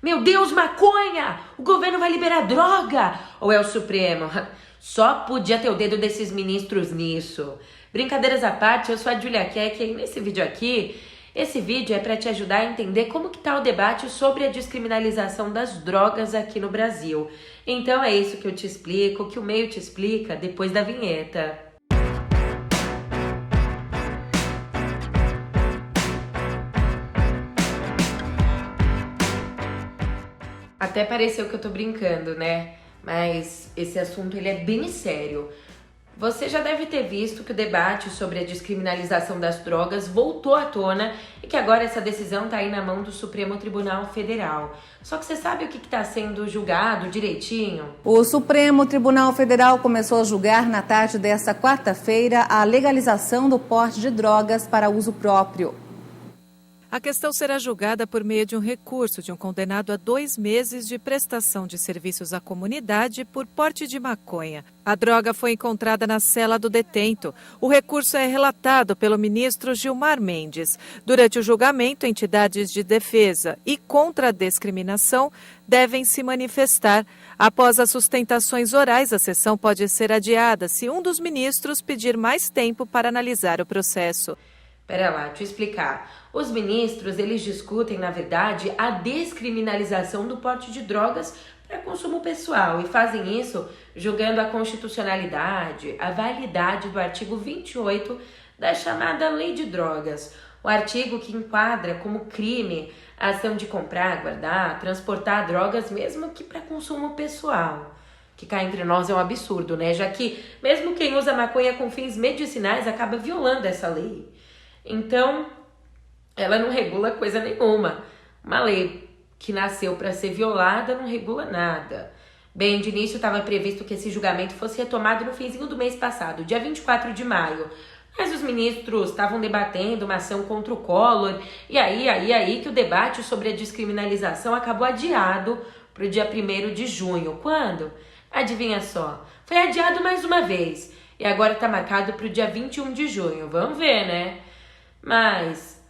Meu Deus, maconha! O governo vai liberar droga! Ou é o Supremo? Só podia ter o dedo desses ministros nisso. Brincadeiras à parte, eu sou a Julia Keck e nesse vídeo aqui, esse vídeo é para te ajudar a entender como que tá o debate sobre a descriminalização das drogas aqui no Brasil. Então é isso que eu te explico, que o meio te explica depois da vinheta. Até pareceu que eu tô brincando, né? Mas esse assunto ele é bem sério. Você já deve ter visto que o debate sobre a descriminalização das drogas voltou à tona e que agora essa decisão tá aí na mão do Supremo Tribunal Federal. Só que você sabe o que está sendo julgado direitinho? O Supremo Tribunal Federal começou a julgar na tarde desta quarta-feira a legalização do porte de drogas para uso próprio. A questão será julgada por meio de um recurso de um condenado a 2 meses de prestação de serviços à comunidade por porte de maconha. A droga foi encontrada na cela do detento. O recurso é relatado pelo ministro Gilmar Mendes. Durante o julgamento, entidades de defesa e contra a discriminação devem se manifestar. Após as sustentações orais, a sessão pode ser adiada se um dos ministros pedir mais tempo para analisar o processo. Pera lá, deixa eu explicar. Os ministros, eles discutem, na verdade, a descriminalização do porte de drogas para consumo pessoal e fazem isso julgando a constitucionalidade, a validade do artigo 28 da chamada Lei de Drogas. O artigo que enquadra como crime a ação de comprar, guardar, transportar drogas, mesmo que para consumo pessoal. Que cá entre nós é um absurdo, né? Já que mesmo quem usa maconha com fins medicinais acaba violando essa lei. Então, ela não regula coisa nenhuma. Uma lei que nasceu para ser violada não regula nada. Bem, de início estava previsto que esse julgamento fosse retomado no finzinho do mês passado, dia 24 de maio. Mas os ministros estavam debatendo uma ação contra o Collor. E aí que o debate sobre a descriminalização acabou adiado para o dia 1º de junho. Quando? Adivinha só? Foi adiado mais uma vez. E agora está marcado para o dia 21 de junho. Vamos ver, né? Mas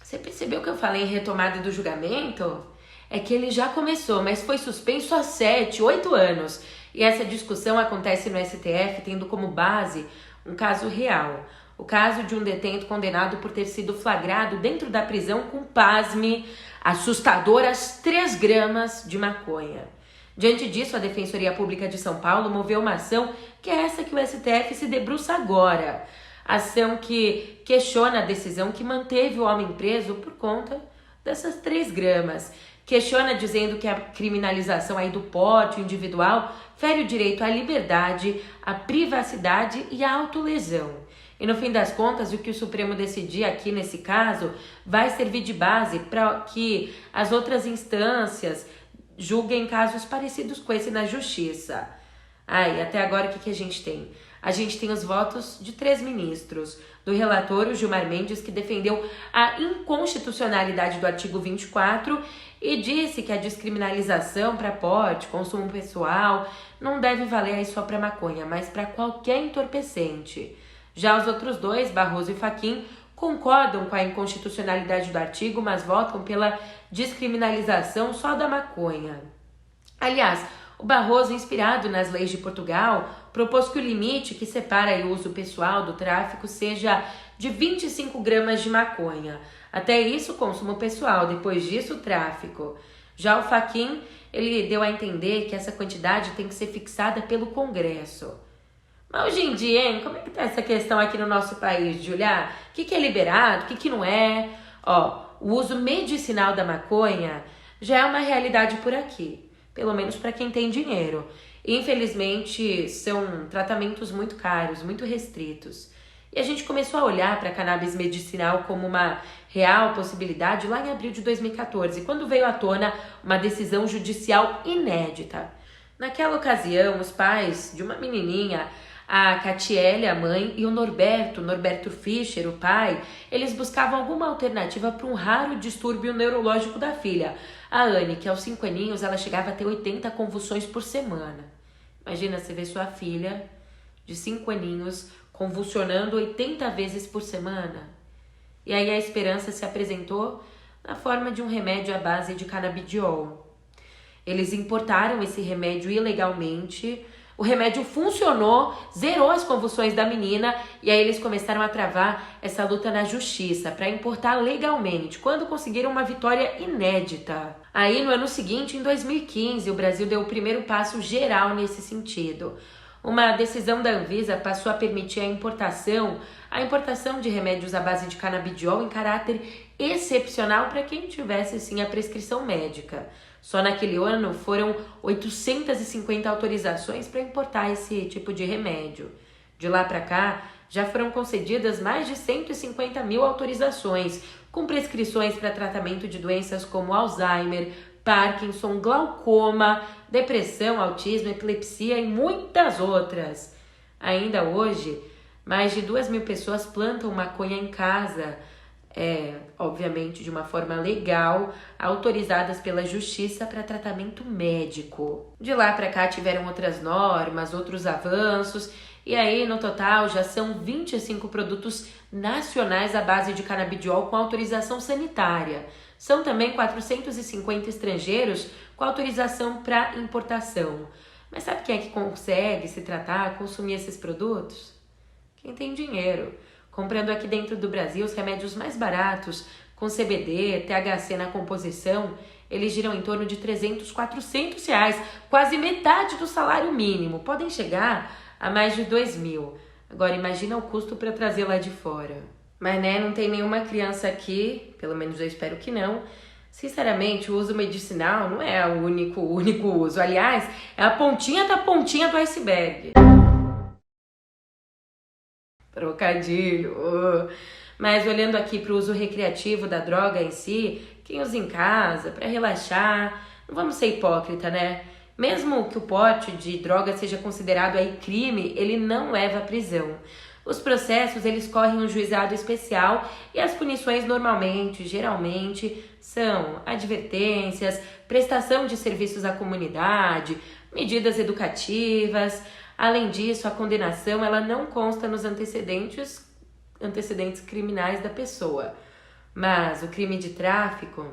você percebeu que eu falei em retomada do julgamento? É que ele já começou, mas foi suspenso há 7, 8 anos. E essa discussão acontece no STF tendo como base um caso real. O caso de um detento condenado por ter sido flagrado dentro da prisão com, pasme, assustadoras 3 gramas de maconha. Diante disso, a Defensoria Pública de São Paulo moveu uma ação que é essa que o STF se debruça agora. Ação que questiona a decisão que manteve o homem preso por conta dessas 3 gramas. Questiona dizendo que a criminalização aí do porte individual fere o direito à liberdade, à privacidade e à autolesão. E no fim das contas, o que o Supremo decidir aqui nesse caso vai servir de base para que as outras instâncias julguem casos parecidos com esse na Justiça. Até agora o que a gente tem? A gente tem os votos de 3 ministros. Do relator, o Gilmar Mendes, que defendeu a inconstitucionalidade do artigo 24 e disse que a descriminalização para porte, consumo pessoal, não deve valer aí só para maconha, mas para qualquer entorpecente. Já os outros 2, Barroso e Fachin, concordam com a inconstitucionalidade do artigo, mas votam pela descriminalização só da maconha. Aliás, o Barroso, inspirado nas leis de Portugal, propôs que o limite que separa o uso pessoal do tráfico seja de 25 gramas de maconha. Até isso, consumo pessoal, depois disso, o tráfico. Já o Fachin, ele deu a entender que essa quantidade tem que ser fixada pelo Congresso. Mas hoje em dia, hein, como é que tá essa questão aqui no nosso país, Julia? O que é liberado, o que não é? O uso medicinal da maconha já é uma realidade por aqui. Pelo menos para quem tem dinheiro. Infelizmente, são tratamentos muito caros, muito restritos. E a gente começou a olhar para a cannabis medicinal como uma real possibilidade lá em abril de 2014, quando veio à tona uma decisão judicial inédita. Naquela ocasião, os pais de uma menininha, a Catiele, a mãe, e o Norberto Fischer, o pai, eles buscavam alguma alternativa para um raro distúrbio neurológico da filha. A Anne, que aos 5 aninhos, ela chegava a ter 80 convulsões por semana. Imagina você ver sua filha de 5 aninhos convulsionando 80 vezes por semana. E aí a esperança se apresentou na forma de um remédio à base de canabidiol. Eles importaram esse remédio ilegalmente. O remédio funcionou, zerou as convulsões da menina e aí eles começaram a travar essa luta na justiça para importar legalmente, quando conseguiram uma vitória inédita. Aí no ano seguinte, em 2015, o Brasil deu o primeiro passo geral nesse sentido. Uma decisão da Anvisa passou a permitir a importação de remédios à base de canabidiol em caráter excepcional para quem tivesse sim a prescrição médica. Só naquele ano foram 850 autorizações para importar esse tipo de remédio. De lá para cá, já foram concedidas mais de 150 mil autorizações, com prescrições para tratamento de doenças como Alzheimer, Parkinson, glaucoma, depressão, autismo, epilepsia e muitas outras. Ainda hoje, mais de 2.000 pessoas plantam maconha em casa, obviamente de uma forma legal, autorizadas pela justiça para tratamento médico. De lá para cá tiveram outras normas, outros avanços, e aí no total já são 25 produtos nacionais à base de canabidiol com autorização sanitária. São também 450 estrangeiros com autorização para importação. Mas sabe quem é que consegue se tratar, consumir esses produtos? Quem tem dinheiro. Comprando aqui dentro do Brasil os remédios mais baratos, com CBD, THC na composição, eles giram em torno de 300, 400 reais, quase metade do salário mínimo. Podem chegar a mais de 2.000. Agora imagina o custo para trazer lá de fora. Mas não tem nenhuma criança aqui, pelo menos eu espero que não. Sinceramente, o uso medicinal não é o único uso. Aliás, é a pontinha da pontinha do iceberg. Trocadilho. Mas olhando aqui para o uso recreativo da droga em si, quem usa em casa, para relaxar, não vamos ser hipócrita, né? Mesmo que o porte de droga seja considerado aí crime, ele não leva à prisão. Os processos, eles correm um juizado especial e as punições geralmente, são advertências, prestação de serviços à comunidade, medidas educativas. Além disso, a condenação ela não consta nos antecedentes criminais da pessoa. Mas o crime de tráfico,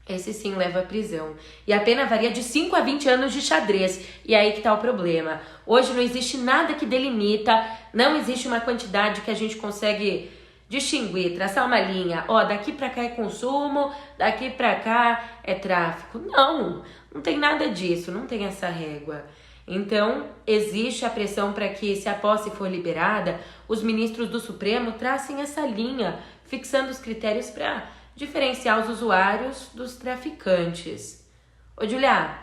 esse sim leva à prisão. E a pena varia de 5 a 20 anos de xadrez. E aí que tá o problema. Hoje não existe nada que delimita, não existe uma quantidade que a gente consegue distinguir, traçar uma linha. Daqui pra cá é consumo, daqui pra cá é tráfico. Não tem nada disso, não tem essa régua. Então, existe a pressão para que, se a posse for liberada, os ministros do Supremo tracem essa linha, fixando os critérios para diferenciar os usuários dos traficantes. Ô, Julia,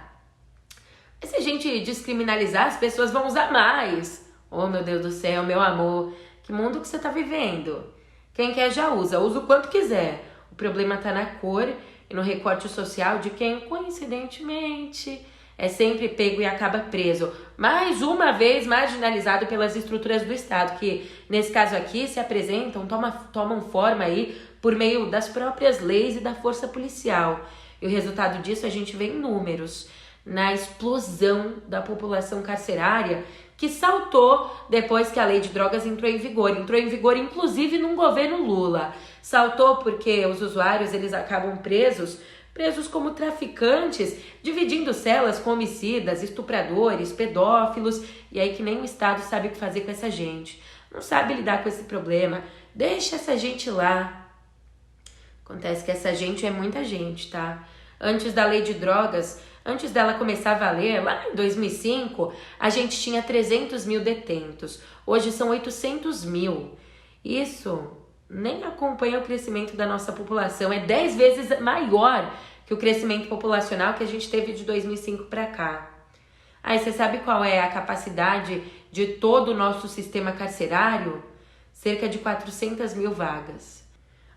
mas se a gente descriminalizar, as pessoas vão usar mais. Oh, meu Deus do céu, meu amor, que mundo que você tá vivendo? Quem quer já usa o quanto quiser. O problema tá na cor e no recorte social de quem, coincidentemente, é sempre pego e acaba preso. Mais uma vez marginalizado pelas estruturas do Estado, que nesse caso aqui se apresentam, tomam forma aí por meio das próprias leis e da força policial. E o resultado disso a gente vê em números, na explosão da população carcerária, que saltou depois que a lei de drogas entrou em vigor. Entrou em vigor inclusive num governo Lula. Saltou porque os usuários eles acabam presos como traficantes, dividindo celas com homicidas, estupradores, pedófilos, e aí que nem o Estado sabe o que fazer com essa gente. Não sabe lidar com esse problema. Deixa essa gente lá. Acontece que essa gente é muita gente, tá? Antes da lei de drogas, antes dela começar a valer, lá em 2005, a gente tinha 300 mil detentos. Hoje são 800 mil. Isso nem acompanha o crescimento da nossa população. É 10 vezes maior que o crescimento populacional que a gente teve de 2005 para cá. Aí você sabe qual é a capacidade de todo o nosso sistema carcerário? Cerca de 400 mil vagas.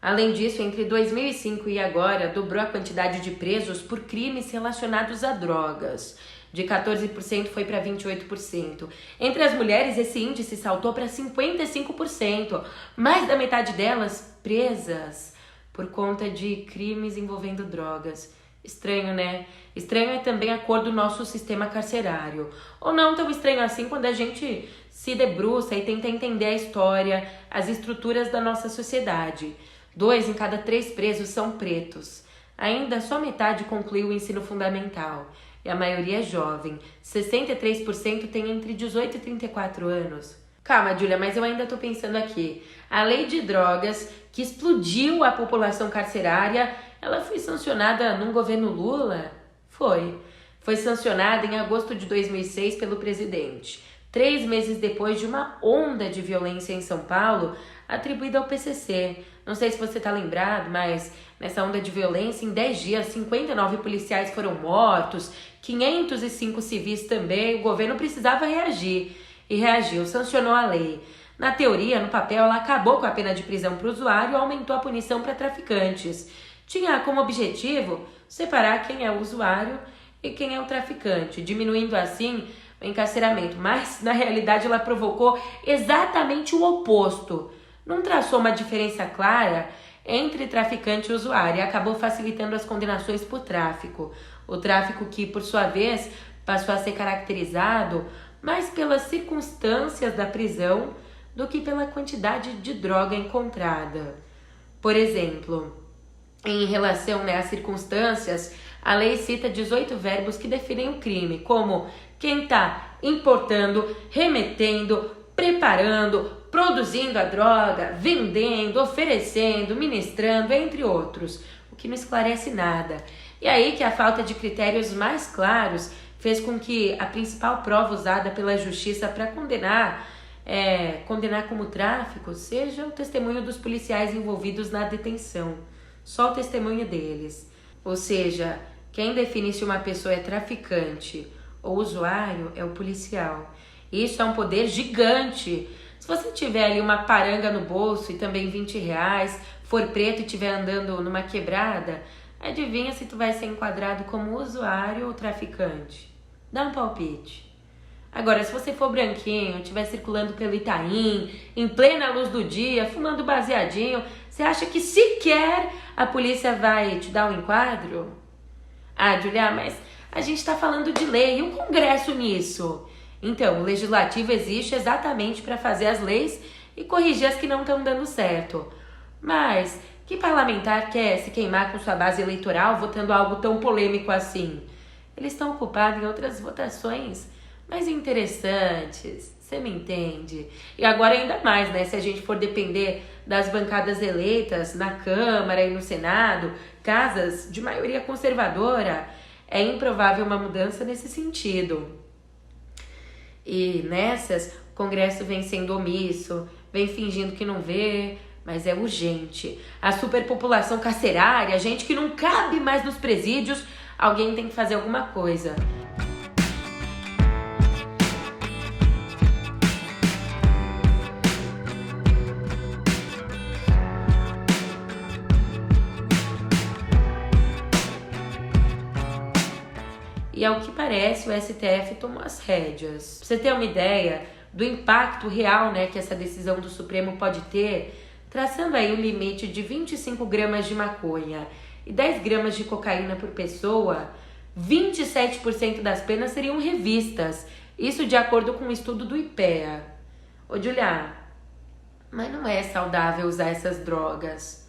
Além disso, entre 2005 e agora, dobrou a quantidade de presos por crimes relacionados a drogas. De 14% foi para 28%. Entre as mulheres, esse índice saltou para 55%. Mais da metade delas presas por conta de crimes envolvendo drogas. Estranho, né? Estranho é também a cor do nosso sistema carcerário. Ou não tão estranho assim quando a gente se debruça e tenta entender a história, as estruturas da nossa sociedade. 2 em cada 3 presos são pretos. Ainda só metade concluiu o ensino fundamental. E a maioria é jovem. 63% tem entre 18 e 34 anos. Calma, Júlia, mas eu ainda tô pensando aqui. A lei de drogas, que explodiu a população carcerária, ela foi sancionada num governo Lula? Foi. Foi sancionada em agosto de 2006 pelo presidente. 3 meses depois de uma onda de violência em São Paulo, atribuída ao PCC. Não sei se você está lembrado, mas nessa onda de violência, em 10 dias, 59 policiais foram mortos, 505 civis também. O governo precisava reagir. E reagiu, sancionou a lei. Na teoria, no papel, ela acabou com a pena de prisão para o usuário e aumentou a punição para traficantes. Tinha como objetivo separar quem é o usuário e quem é o traficante, diminuindo assim o encarceramento. Mas, na realidade, ela provocou exatamente o oposto. Não traçou uma diferença clara entre traficante e usuário e acabou facilitando as condenações por tráfico. O tráfico que, por sua vez, passou a ser caracterizado mais pelas circunstâncias da prisão do que pela quantidade de droga encontrada. Por exemplo, em relação às circunstâncias, a lei cita 18 verbos que definem o crime, como quem está importando, remetendo, preparando, produzindo a droga, vendendo, oferecendo, ministrando, entre outros, o que não esclarece nada. E aí que a falta de critérios mais claros fez com que a principal prova usada pela justiça para condenar como tráfico seja o testemunho dos policiais envolvidos na detenção. Só o testemunho deles. Ou seja, quem define se uma pessoa é traficante ou usuário é o policial. Isso é um poder gigante. Se você tiver ali uma paranga no bolso e também R$20, for preto e estiver andando numa quebrada, adivinha se tu vai ser enquadrado como usuário ou traficante? Dá um palpite. Agora, se você for branquinho, estiver circulando pelo Itaim, em plena luz do dia, fumando baseadinho, você acha que sequer a polícia vai te dar um enquadro? Ah, Julia, mas a gente está falando de lei e o Congresso nisso? Então, o Legislativo existe exatamente para fazer as leis e corrigir as que não estão dando certo. Mas que parlamentar quer se queimar com sua base eleitoral votando algo tão polêmico assim? Eles estão ocupados em outras votações mais interessantes, você me entende? E agora ainda mais, né? Se a gente for depender das bancadas eleitas na Câmara e no Senado, casas de maioria conservadora, é improvável uma mudança nesse sentido. E nessas, o Congresso vem sendo omisso, vem fingindo que não vê, mas é urgente. A superpopulação carcerária, gente que não cabe mais nos presídios, alguém tem que fazer alguma coisa. E ao que parece, o STF tomou as rédeas. Pra você ter uma ideia do impacto real, que essa decisão do Supremo pode ter, traçando aí o limite de 25 gramas de maconha e 10 gramas de cocaína por pessoa, 27% das penas seriam revistas. Isso de acordo com um estudo do IPEA. Ô, Julia, mas não é saudável usar essas drogas.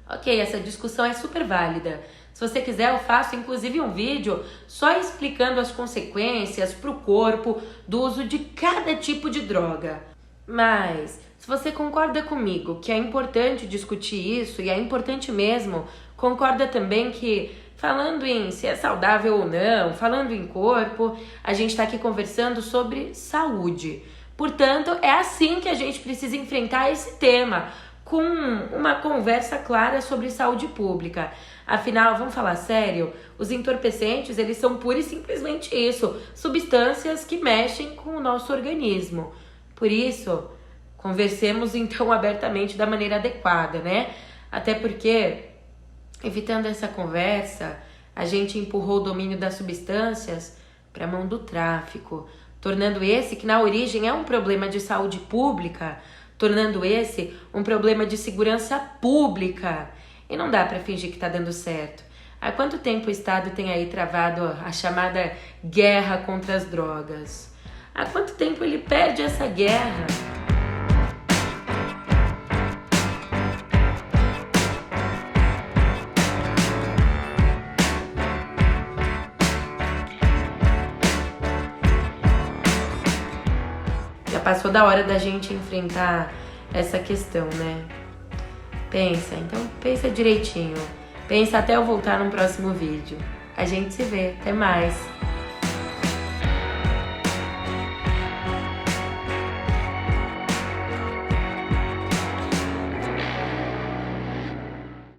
Ok, essa discussão é super válida. Se você quiser, eu faço inclusive um vídeo só explicando as consequências para o corpo do uso de cada tipo de droga. Mas, se você concorda comigo que é importante discutir isso, e é importante mesmo, concorda também que, falando em se é saudável ou não, falando em corpo, a gente está aqui conversando sobre saúde. Portanto, é assim que a gente precisa enfrentar esse tema, com uma conversa clara sobre saúde pública. Afinal, vamos falar sério, os entorpecentes, eles são pura e simplesmente isso, substâncias que mexem com o nosso organismo. Por isso, conversemos então abertamente da maneira adequada, Até porque, evitando essa conversa, a gente empurrou o domínio das substâncias para a mão do tráfico, tornando esse, que na origem é um problema de saúde pública, tornando esse um problema de segurança pública. E não dá para fingir que tá dando certo. Há quanto tempo o Estado tem aí travado a chamada guerra contra as drogas? Há quanto tempo ele perde essa guerra? passou da hora da gente enfrentar essa questão, né? Pensa direitinho. Pensa até eu voltar no próximo vídeo. A gente se vê. Até mais.